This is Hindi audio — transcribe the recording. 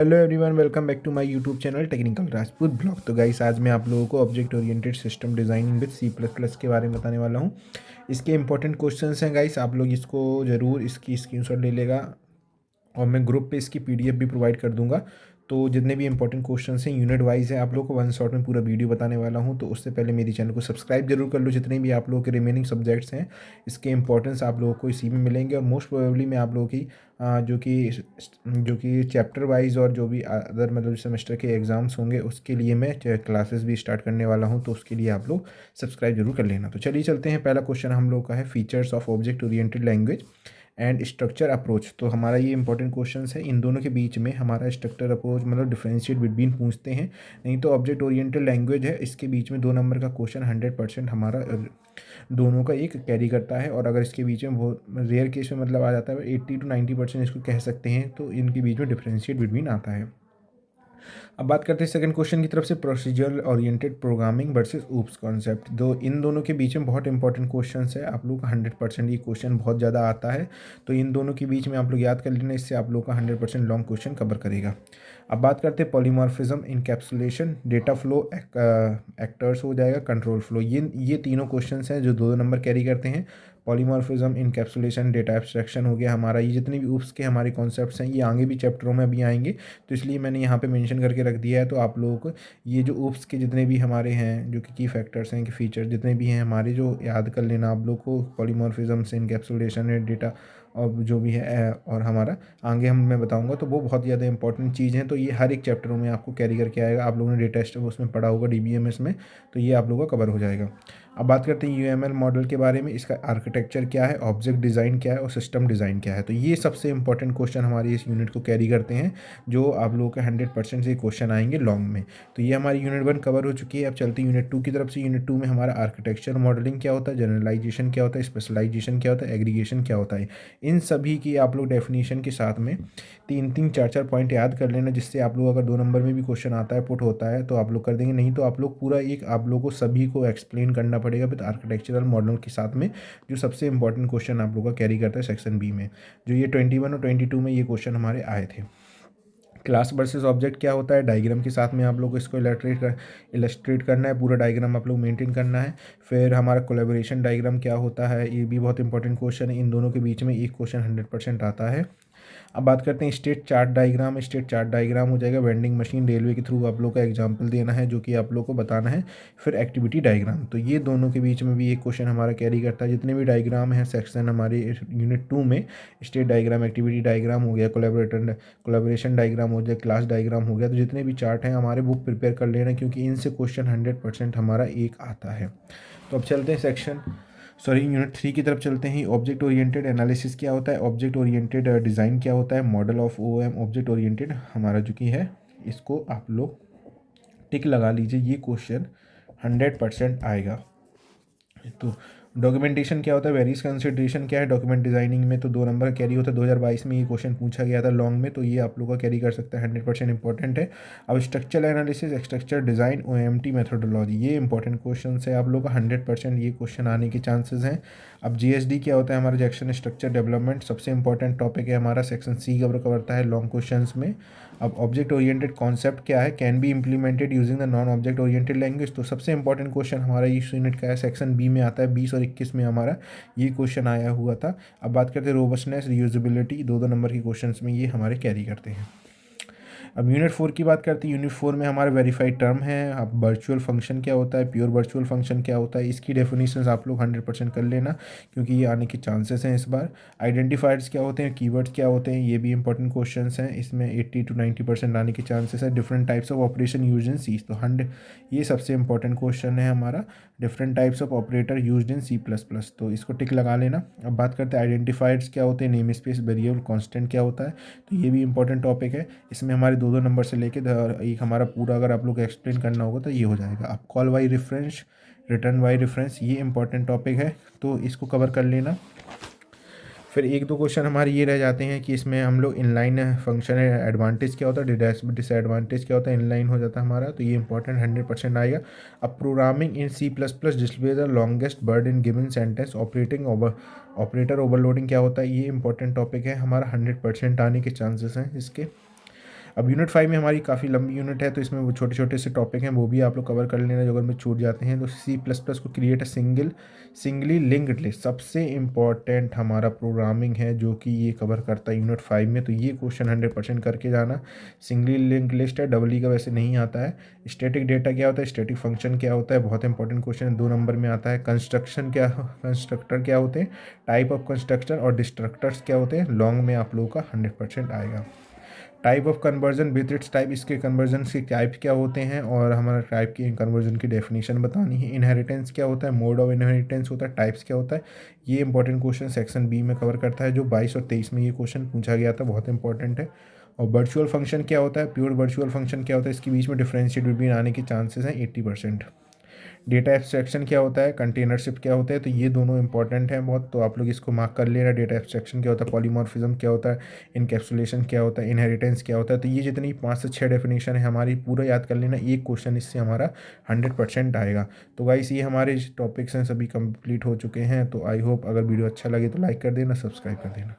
Hello everyone, welcome back to my YouTube channel Technical Rajput blog. तो गाइस, आज मैं आप लोगों को object oriented system designing with C++ के बारे में बताने वाला हूं। इसके इंपॉर्टेंट क्वेश्चंस हैं गाइस, आप लोग इसको ज़रूर इसकी स्क्रीनशॉट ले लेगा और मैं ग्रुप पे इसकी पीडीएफ भी प्रोवाइड कर दूंगा। तो जितने भी इंपॉर्टेंट क्वेश्चंस हैं यूनिट वाइज है, आप लोगों को वन शॉट में पूरा वीडियो बताने वाला हूं। तो उससे पहले मेरी चैनल को सब्सक्राइब जरूर कर लो। जितने भी आप लोगों के रिमेनिंग सब्जेक्ट्स हैं, इसके इंपॉर्टेंस आप लोगों को इसी में मिलेंगे और मोस्ट प्रोबेबली मैं आप लोगों की जो कि चैप्टर वाइज और जो भी अदर मतलब सेमेस्टर के एग्ज़ाम्स होंगे उसके लिए मैं क्लासेस भी स्टार्ट करने वाला हूं। तो उसके लिए आप लोग सब्सक्राइब जरूर कर लेना। तो चलिए चलते हैं। पहला क्वेश्चन हम लोग का है features of object oriented language and structure approach. तो हमारा ये इंपॉर्टेंट क्वेश्चन है। इन दोनों के बीच में हमारा स्ट्रक्चर अप्रोच मतलब डिफरेंशिएट बिटवीन पूछते हैं, नहीं तो ऑब्जेक्ट ओरिएंटेड लैंग्वेज है, इसके बीच में 2 नंबर का क्वेश्चन 100% हमारा दोनों का एक कैरी करता है। और अगर इसके बीच में बहुत रेयर केस में मतलब आ जाता है 80 to 90% इसको कह सकते हैं, तो इनके बीच में डिफरेंशिएट बिटवीन आता है। अब बात करते हैं सेकंड क्वेश्चन की तरफ से, procedural oriented programming versus oops concept. दो इन दोनों के बीच में बहुत इंपॉर्टेंट क्वेश्चन है। आप लोग का 100% ये क्वेश्चन बहुत ज़्यादा आता है, तो इन दोनों के बीच में आप लोग याद कर लेना, इससे आप लोग का 100% लॉन्ग क्वेश्चन कवर करेगा। अब बात करते हैं polymorphism, encapsulation, data flow, actors हो जाएगा, कंट्रोल फ्लो। ये तीनों क्वेश्चन हैं जो 2 नंबर कैरी करते हैं। पॉलीमॉर्फिज्म, इनकैप्सुलेशन, डेटा एब्स्ट्रैक्शन हो गया हमारा। ये जितने भी ऊप्स के हमारे कॉन्सेप्ट्स हैं ये आगे भी चैप्टरों में भी आएंगे, तो इसलिए मैंने यहाँ पे मेंशन करके रख दिया है। तो आप लोगों को ये जो ऊप्स के जितने भी हमारे हैं जो कि की फैक्टर्स हैं कि फीचर जितने भी हैं हमारे, जो याद कर लेना आप लोग को। पॉलीमॉर्फिज्म से इनकैप्सुलेशन है, डेटा और जो भी है और हमारा आगे मैं बताऊंगा, तो वो बहुत ज़्यादा इंपॉर्टेंट चीज़ हैं। तो ये हर एक चैप्टरों में आपको कैरी करके आएगा। आप लोगों ने डेटा स्ट्रक्चर उसमें पढ़ा होगा DBMS में, तो ये आप लोगों का कवर हो जाएगा। अब बात करते हैं UML मॉडल के बारे में। इसका आर्किटेक्चर क्या है, ऑब्जेक्ट डिज़ाइन क्या है और सिस्टम डिज़ाइन क्या है। तो ये सबसे इंपॉर्टेंट क्वेश्चन हमारी इस यूनिट को कैरी करते हैं, जो आप लोगों के 100% से क्वेश्चन आएंगे लॉन्ग में। तो ये हमारी यूनिट 1 कवर हो चुकी है। अब चलते हैं यूनिट 2 की तरफ से। यूनिट 2 में हमारा आर्किटेक्चर मॉडलिंग क्या होता है, जनरलाइजेशन क्या होता है, स्पेशलाइजेशन क्या होता है, एग्रीगेशन क्या होता है। इन सभी की आप लोग डेफिनेशन के साथ में 3-3 4-4 पॉइंट याद कर लेना, जिससे आप लोग अगर 2 नंबर में भी क्वेश्चन आता है पुट होता है तो आप लोग कर देंगे, नहीं तो आप लोग पूरा एक आप लोग को सभी को एक्सप्लेन करना पड़ेगा विद आर्किटेक्चरल मॉडल के साथ में, जो सबसे इंपॉर्टेंट क्वेश्चन आप लोग का कैरी करता है सेक्शन बी में। जो ये 21 और 22 में ये क्वेश्चन हमारे आए थे। क्लास वर्सेस ऑब्जेक्ट क्या होता है, डायग्राम के साथ में आप लोग को इसको इलस्ट्रेट करना है, पूरा डायग्राम आप लोग मेंटेन करना है। फिर हमारा कोलैबोरेशन डायग्राम क्या होता है, ये भी बहुत इंपॉर्टेंट क्वेश्चन है। इन दोनों के बीच में एक क्वेश्चन 100% आता है। अब बात करते हैं state chart diagram. State chart diagram हो जाएगा वेंडिंग मशीन, रेलवे के थ्रू आप लोग का एग्जांपल देना है जो कि आप लोग को बताना है। फिर एक्टिविटी डायग्राम, तो ये दोनों के बीच में भी एक क्वेश्चन हमारा कैरी करता है। जितने भी डायग्राम हैं सेक्शन हमारे यूनिट 2 में, स्टेट डायग्राम, एक्टिविटी डायग्राम हो गया, कोलैबोरेशन डायग्राम हो गया, क्लास डायग्राम हो गया, तो जितने भी चार्ट हैं हमारे बुक प्रिपेयर कर लेना, क्योंकि इनसे क्वेश्चन 100% हमारा एक आता है। तो अब चलते हैं यूनिट 3 की तरफ चलते हैं। ऑब्जेक्ट ओरिएंटेड एनालिसिस क्या होता है, ऑब्जेक्ट ओरिएंटेड डिज़ाइन क्या होता है, model of OOM object oriented हमारा जो कि है, इसको आप लोग टिक लगा लीजिए, ये क्वेश्चन 100% आएगा। तो डॉक्यूमेंटेशन क्या होता है, वेरियस कंसिडरेशन क्या है डॉक्यूमेंट डिजाइनिंग में, तो 2 नंबर कैरी होता है। 2022 में ये क्वेश्चन पूछा गया था लॉन्ग में, तो ये आप लोग का कैरी कर सकता है, 100% इंपॉर्टेंट है। अब structure analysis, structure design, OMT methodology, ये इंपॉर्टेंट क्वेश्चन है आप लोग का, 100% ये क्वेश्चन आने के चांसेस हैं। अब GSD क्या होता है, हमारा जैक्सन स्ट्रक्चर डेवलपमेंट, सबसे इंपॉर्टेंट टॉपिक है हमारा, सेक्शन C कवर करता है लॉन्ग क्वेश्चन में। अब ऑब्जेक्ट ओरिएंटेड कॉन्सेप्ट क्या है, can be implemented using the non object oriented language, तो सबसे इंपॉर्टेंट क्वेश्चन हमारा इस यूनिट का है, सेक्शन B में आता है, 20 और 21 में हमारा ये क्वेश्चन आया हुआ था। अब बात करते हैं रोबस्टनेस, रीयूजेबिलिटी, 2-2 नंबर के क्वेश्चन में ये हमारे कैरी करते हैं। अब यूनिट 4 की बात करते हैं। यूनिट 4 में हमारा वेरीफाइड टर्म है। अब वर्चुअल फंक्शन क्या होता है, प्योर वर्चुअल फंक्शन क्या होता है, इसकी डेफिनेशंस आप लोग 100% कर लेना, क्योंकि ये आने के चांसेस हैं इस बार। आइडेंटिफायर्स क्या होते हैं, कीवर्ड्स क्या होते हैं, ये भी इंपॉर्टेंट क्वेश्चंस हैं, इसमें 80 to 90% आने के चांसेस है। Different types of operation use in C, तो 100 ये सबसे इंपॉर्टेंट क्वेश्चन है हमारा। Different types of operator use in C++, तो इसको टिक लगा लेना। अब बात करते हैं आइडेंटिफायर्स क्या होते हैं, नेम स्पेस, वेरिएबल, कॉन्स्टेंट क्या होता है, तो ये भी इंपॉर्टेंट टॉपिक है। इसमें हमारे 2-2 नंबर से लेके एक हमारा पूरा अगर आप लोग को एक्सप्लेन करना होगा तो ये हो जाएगा। अब call by reference, written by reference, ये इंपॉर्टेंट टॉपिक है, तो इसको कवर कर लेना। फिर 1-2 क्वेश्चन हमारे ये रह जाते हैं कि इसमें हम लोग इनलाइन फंक्शन है, एडवांटेज क्या होता है, डिसएडवांटेज क्या होता है, इनलाइन हो जाता है हमारा, तो ये इंपॉर्टेंट 100% आएगा। अब programming in C++ display the longest word in given sentence, operator overloading क्या होता है, ये इंपॉर्टेंट टॉपिक है हमारा, 100% आने के चांसेस हैं इसके। अब यूनिट 5 में हमारी काफ़ी लंबी यूनिट है, तो इसमें वो छोटे-छोटे से टॉपिक हैं, वो भी आप लोग कवर कर लेना जो अगर में छूट जाते हैं। तो C++ को create a singly linked list सबसे इम्पोर्टेंट हमारा प्रोग्रामिंग है जो कि ये कवर करता है यूनिट 5 में, तो ये क्वेश्चन 100% करके जाना। सिंगली लिंक्ड लिस्ट है, डबल ई का वैसे नहीं आता है। स्टैटिक डेटा क्या होता है, स्टैटिक फंक्शन क्या होता है, बहुत इंपॉर्टेंट क्वेश्चन है, 2 नंबर में आता है। कंस्ट्रक्टर क्या होते हैं, टाइप ऑफ कंस्ट्रक्टर और डिस्ट्रक्टर्स क्या होते हैं, लॉन्ग में आप लोगों का 100% आएगा। Type of conversion with its type, इसके कन्वर्जन के टाइप क्या होते हैं और हमारा टाइप की कन्वर्जन की डेफिनेशन बतानी है। इनहेरिटेंस क्या होता है, मोड ऑफ इनहेरिटेंस होता है, टाइप्स क्या होता है, ये इंपॉर्टेंट क्वेश्चन सेक्शन बी में कवर करता है जो 22 और 23 में ये क्वेश्चन पूछा गया था, बहुत इंपॉर्टेंट है। और वर्चुअल फंक्शन क्या होता है, प्योर वर्चुअल फंक्शन क्या होता है, इसके बीच में डिफरेंशिएट बिटवीन आने के चांसेस हैं 80%। डेटा एब्स्ट्रैक्शन क्या होता है, कंटेनरशिप क्या होता है, तो ये दोनों इंपॉर्टेंट हैं बहुत, तो आप लोग इसको मार्क कर लेना। डेटा एब्स्ट्रैक्शन क्या होता है, पॉलीमॉर्फिज्म क्या होता है, इनकैप्सुलेशन क्या होता है, इनहेरिटेंस क्या होता है, तो ये जितनी 5 से 6 डेफिनेशन है हमारी पूरा याद कर लेना, एक क्वेश्चन इससे हमारा 100% आएगा। तो गाइस ये हमारे टॉपिक्स हैं सभी कंप्लीट हो चुके हैं, तो आई होप अगर वीडियो अच्छा लगे तो लाइक कर देना, सब्सक्राइब कर देना।